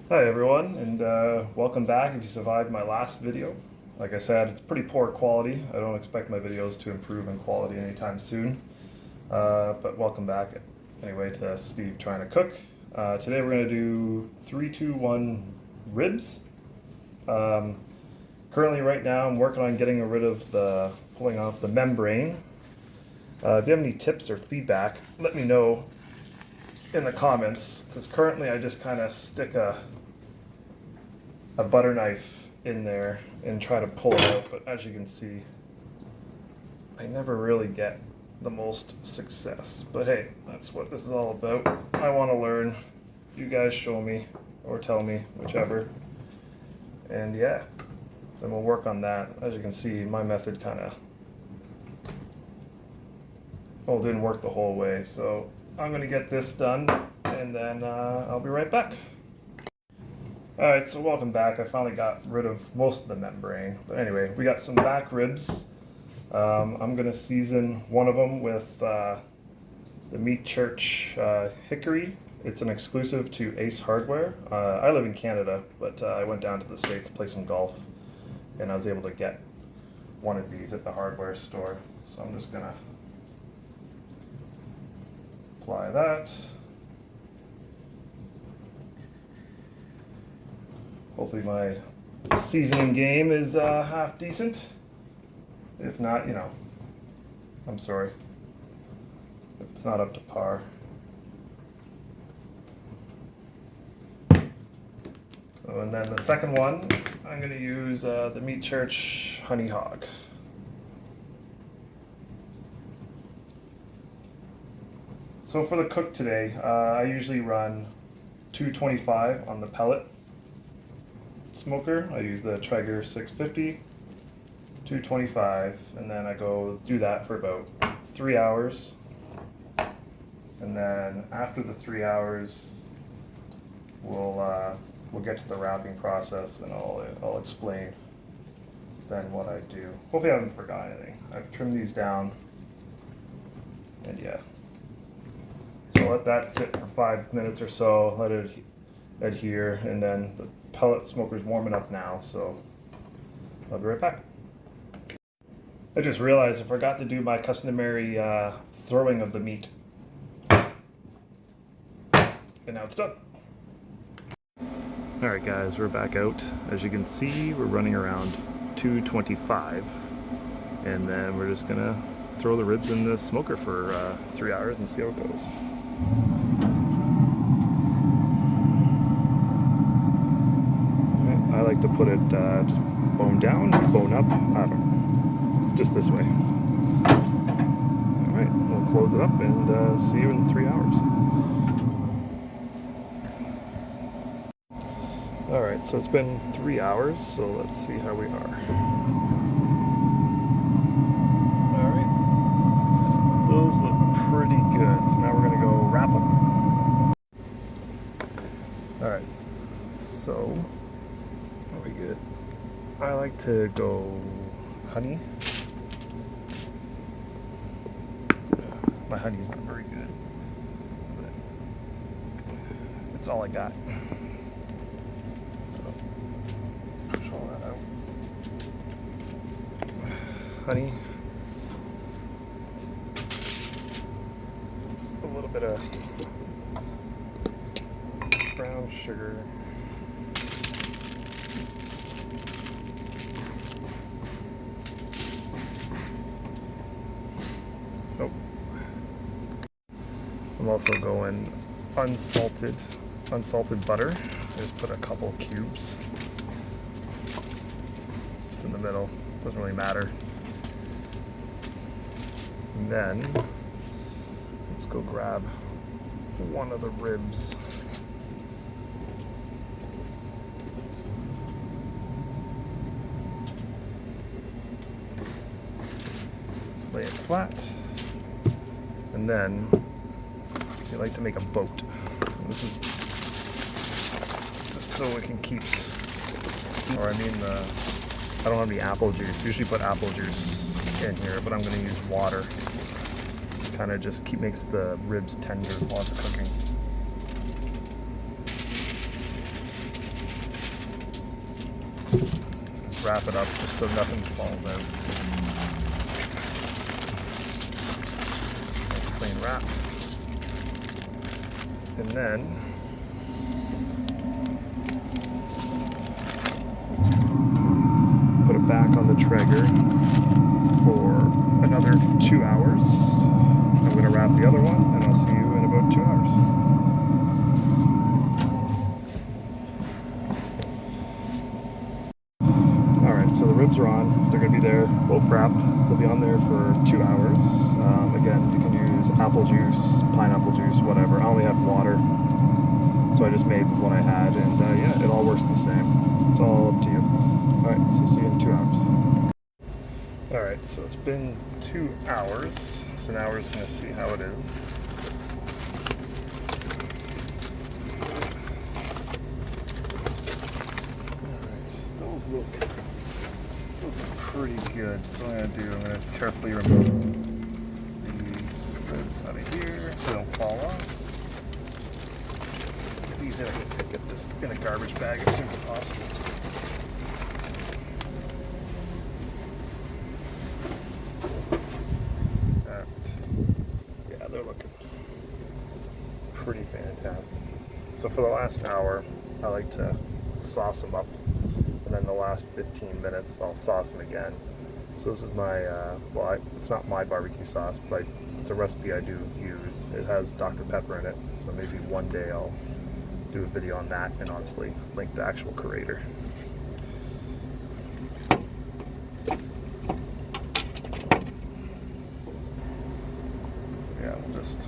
Hi everyone, and welcome back if you survived my last video. Like I said, it's pretty poor quality. I don't expect my videos to improve in quality anytime soon. But welcome back anyway to Steve Trying to Cook. Today we're going to do 3-2-1 ribs. Currently right now I'm working on getting rid of pulling off the membrane. If you have any tips or feedback, let me know in the comments, because currently I just kind of stick a butter knife in there and try to pull it out, but as you can see, I never really get the most success. But hey, that's what this is all about. I want to learn. You guys show me or tell me, whichever. And yeah, then we'll work on that. As you can see, my method kind of didn't work the whole way, so I'm going to get this done and then I'll be right back. Alright, so welcome back. I finally got rid of most of the membrane. But anyway, we got some back ribs. I'm going to season one of them with the Meat Church Hickory. It's an exclusive to Ace Hardware. I live in Canada, but I went down to the States to play some golf, and I was able to get one of these at the hardware store. So I'm just going to apply that. Hopefully my seasoning game is half decent. If not, I'm sorry. It's not up to par. So, and then the second one, I'm going to use the Meat Church Honey Hog. So for the cook today, I usually run 225 on the pellet smoker. I use the Traeger 650, 225, and then I go do that for about 3 hours. And then after the 3 hours, we'll get to the wrapping process, and I'll explain then what I do. Hopefully I haven't forgotten anything. I've trimmed these down, and yeah. So let that sit for 5 minutes or so, let it adhere, and then the pellet smoker's warming up now, so I'll be right back. I just realized I forgot to do my customary throwing of the meat. And now it's done. Alright guys, we're back out. As you can see, we're running around 225, and then we're just gonna throw the ribs in the smoker for 3 hours and see how it goes. I like to put it just bone down, bone up, I don't know, just this way. Alright, we'll close it up and see you in 3 hours. Alright, so it's been 3 hours, so let's see how we are. Alright, those look pretty good, so now we're going to go wrap them. Alright, so are we good? I like to go honey. My honey's not very good, but it's all I got. So push all that out. Honey, a little bit of brown sugar. Oh. I'm also going unsalted butter. I just put a couple cubes just in the middle. Doesn't really matter. And then let's go grab one of the ribs. Just lay it flat. And then you like to make a boat. And this is just so it can keep, I don't have any apple juice. Usually put apple juice in here, but I'm going to use water. Kind of just makes the ribs tender while it's cooking. Let's wrap it up just so nothing falls out. Nice clean wrap. And then put it back on the Traeger for another 2 hours. I'm going to wrap the other one, and I'll see you in about 2 hours. Alright, so the ribs are on. They're going to be there, both wrapped. They'll be on there for 2 hours. Again, you can use apple juice, pineapple juice, whatever. I only have water, so I just made what I had, and yeah, it all works the same. It's all up to you. Alright, so see you in 2 hours. Alright, so it's been 2 hours, so now we're just going to see how it is. Alright, those look pretty good, so what I'm going to carefully remove these ribs out of here so they don't fall off. Get this in a garbage bag as soon as possible. Yeah, they're looking pretty fantastic. So for the last hour, I like to sauce them up, and then the last 15 minutes, I'll sauce them again. So this is my, it's not my barbecue sauce, but it's a recipe I do use. It has Dr. Pepper in it, so maybe one day I'll do a video on that and obviously link the actual creator. So yeah, we'll just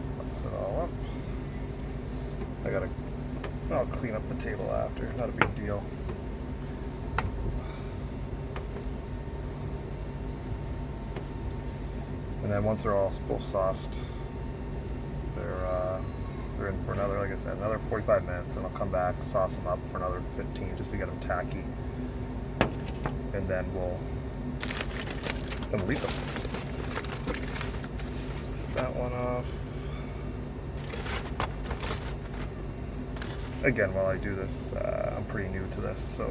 sauce it all up. I'll clean up the table after, not a big deal. And then once they're all both sauced, they're in for another, like I said, another 45 minutes, and I'll come back, sauce them up for another 15 just to get them tacky, and then we'll leave them. That one off. Again, while I do this, I'm pretty new to this, so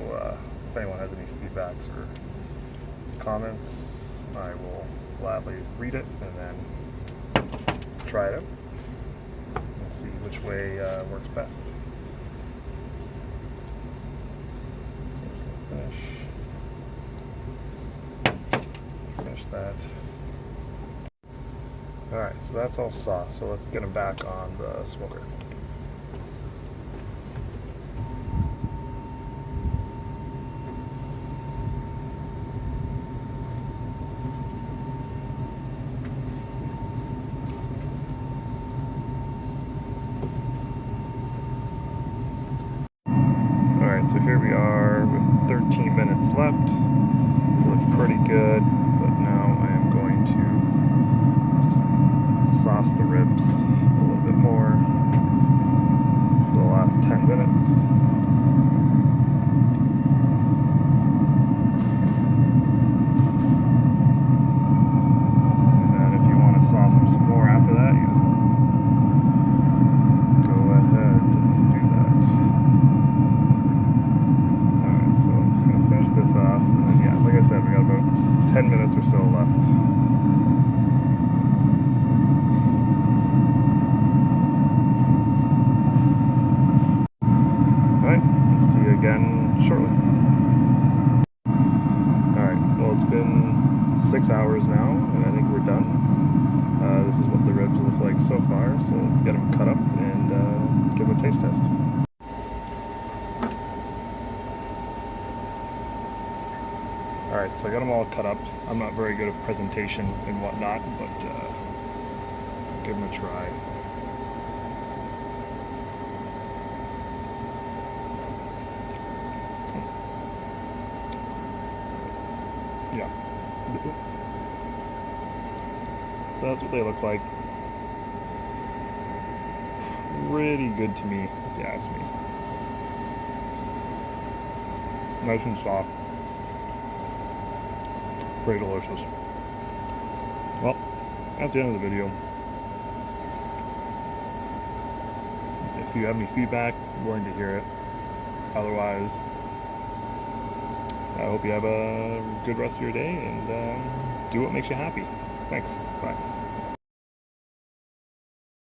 if anyone has any feedbacks or comments, I will gladly read it and then try it out and see which way works best. So I'm just gonna finish that. Alright, so that's all sauce, so let's get them back on the smoker. Alright, so here we are with 13 minutes left. They look pretty good, but now I am going to just sauce the ribs a little bit more for the last 10 minutes. And then if you want to sauce them some more after that, you just go ahead and do that. Finish this off, and then, yeah, like I said, we got about 10 minutes or so left. Alright, we'll see you again shortly. Alright, well, it's been 6 hours now, and I think we're done. This is what the ribs look like so far, so let's get them cut up and give them a taste test. Alright, so I got them all cut up. I'm not very good at presentation and whatnot, but give them a try. Yeah. So that's what they look like. Pretty good to me, if you ask me. Nice and soft. Pretty delicious. Well, that's the end of the video. If you have any feedback, I'm willing to hear it. Otherwise, I hope you have a good rest of your day and do what makes you happy. Thanks. Bye.